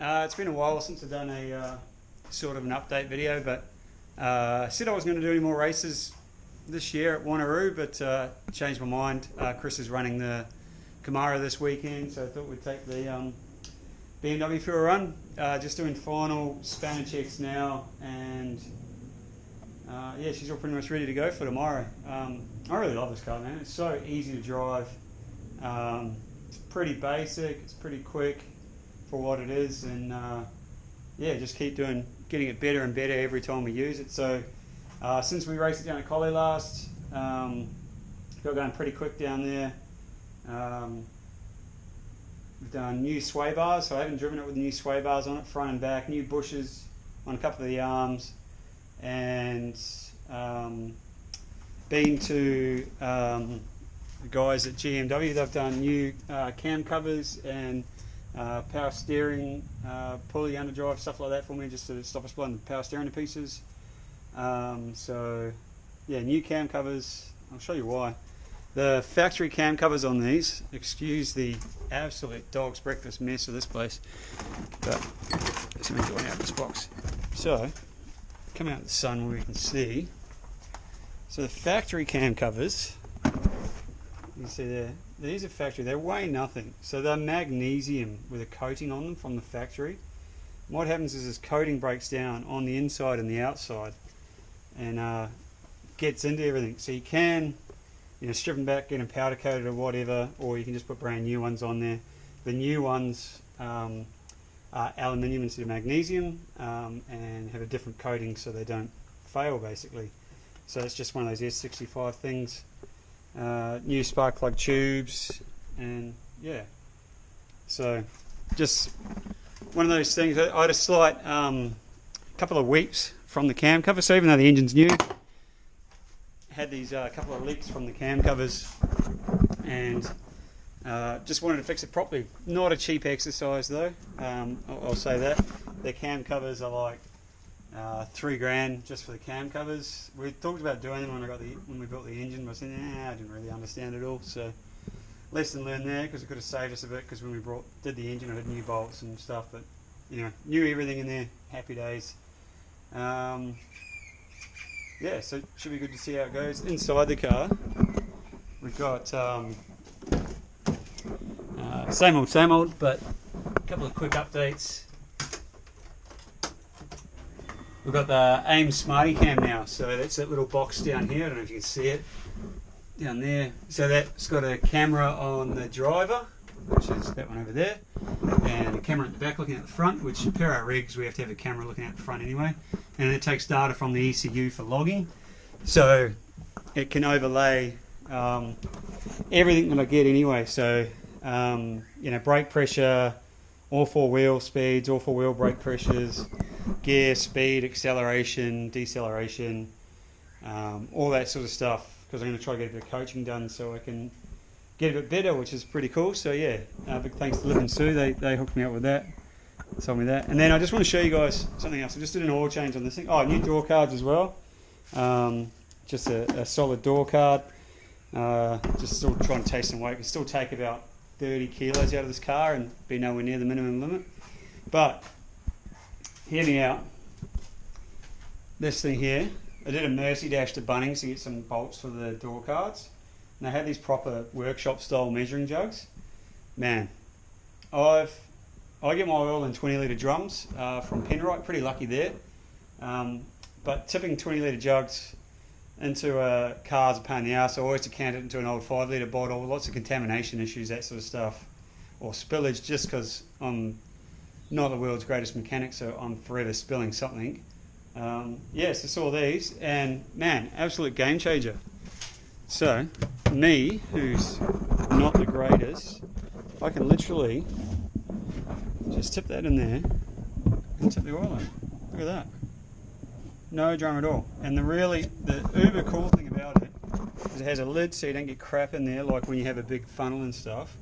It's been a while since I've done a sort of an update video, but I said I was going to do any more races this year at Wanneroo, but changed my mind. Chris is running the Camaro this weekend, so I thought we'd take the BMW for a run. Just doing final spanner checks now, and yeah, she's all pretty much ready to go for tomorrow. I really love this car, man. It's so easy to drive. It's pretty basic, it's pretty quick for what it is, and yeah, just keep getting it better and better every time we use it. So since we raced it down at Collie last, got going pretty quick down there. We've done new sway bars, so I haven't driven it with new sway bars on it, front and back, new bushes on a couple of the arms, and been to the guys at GMW. They've done new cam covers and power steering, pulley underdrive, stuff like that for me, just to stop us blowing the power steering to pieces. So yeah, new cam covers. I'll show you why. The factory cam covers on these, excuse the absolute dog's breakfast mess of this place, but let's get one out of this box. So come out in the sun where we can see. So the factory cam covers, you can see there, these are factory, they weigh nothing. So they're magnesium with a coating on them from the factory. What happens is this coating breaks down on the inside and the outside and gets into everything. So you can, you know, strip them back, get them powder coated or whatever, or you can just put brand new ones on there. The new ones are aluminium instead of magnesium, and have a different coating so they don't fail basically. So it's just one of those S65 things. New spark plug tubes, and yeah, so just one of those things. I had a slight couple of weeps from the cam cover, so even though the engine's new, had these couple of leaks from the cam covers, and just wanted to fix it properly. Not a cheap exercise though, I'll say that. The cam covers are like $3 grand just for the cam covers. We talked about doing them when we built the engine, but I said, nah, I didn't really understand it all. So lesson learned there, because it could have saved us a bit, because when we did the engine I had new bolts and stuff, but you know, knew everything in there. Happy days. Yeah, so it should be good to see how it goes. Inside the car we've got same old, but a couple of quick updates. We've got the AIM SmartyCam now, so that's that little box down here. I don't know if you can see it down there. So that's got a camera on the driver, which is that one over there, and a camera at the back looking at the front, which per our rigs we have to have a camera looking at the front anyway. And it takes data from the ECU for logging, so it can overlay everything that I get anyway. So you know, brake pressure, all four wheel speeds, all four wheel brake pressures, gear, speed, acceleration, deceleration, all that sort of stuff, because I'm going to try to get a bit of coaching done so I can get a bit better, which is pretty cool. So yeah, big thanks to Liv and Sue, they hooked me up with that, told me that. And then I just want to show you guys something else. I just did an oil change on this thing. Oh, new door cards as well. Just a solid door card. Just still trying to take some weight. We can still take about 30 kilos out of this car and be nowhere near the minimum limit. But hear me out. This thing here, I did a Mercy dash to Bunnings to get some bolts for the door cards. And they have these proper workshop style measuring jugs. Man, I get my oil in 20 litre drums from Penrite, pretty lucky there. But tipping 20 litre jugs into a car's a pain in the arse. I always decant it into an old 5 litre bottle, lots of contamination issues, that sort of stuff, or spillage, just because I'm not the world's greatest mechanic, so I'm forever spilling something. Yes, I saw these, and man, absolute game changer. So, me, who's not the greatest, I can literally just tip that in there and tip the oil in. Look at that. No drum at all. And the uber cool thing about it is it has a lid so you don't get crap in there, like when you have a big funnel and stuff.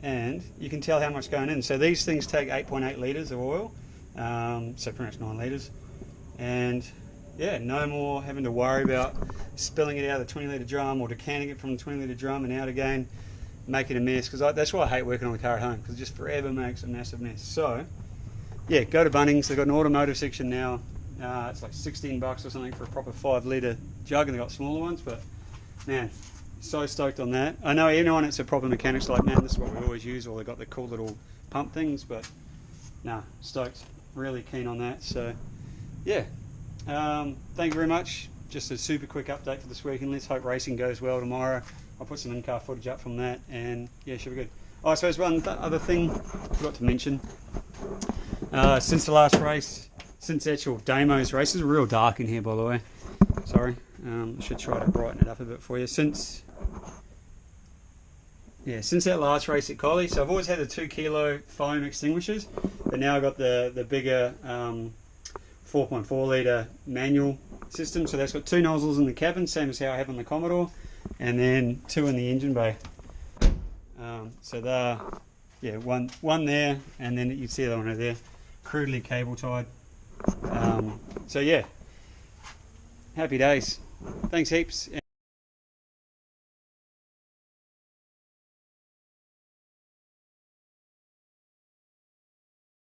And you can tell how much going in. So these things take 8.8 litres of oil, so pretty much 9 litres. And yeah, no more having to worry about spilling it out of the 20 litre drum or decanting it from the 20 litre drum and out again, making a mess. Because that's why I hate working on the car at home, because it just forever makes a massive mess. So yeah, go to Bunnings. They've got an automotive section now. It's like $16 or something for a proper 5 litre jug, and they've got smaller ones, but man, so stoked on that. I know anyone that's a proper mechanic's like, man, this is what we always use, or they've got the cool little pump things, but nah, stoked. Really keen on that. So yeah, thank you very much. Just a super quick update for this weekend. Let's hope racing goes well tomorrow. I'll put some in-car footage up from that, and yeah, should be good. Oh, I suppose one other thing I forgot to mention. Since the last race, since the actual Damo's race, it's real dark in here, by the way. Sorry, I should try to brighten it up a bit for you. Since that last race at Collie, so I've always had the 2 kilo foam extinguishers, but now I've got the bigger 4.4 litre manual system. So that's got 2 nozzles in the cabin, same as how I have on the Commodore, and then 2 in the engine bay. So they're, yeah, one there, and then you see the one over there, crudely cable tied. So yeah, happy days. Thanks heaps.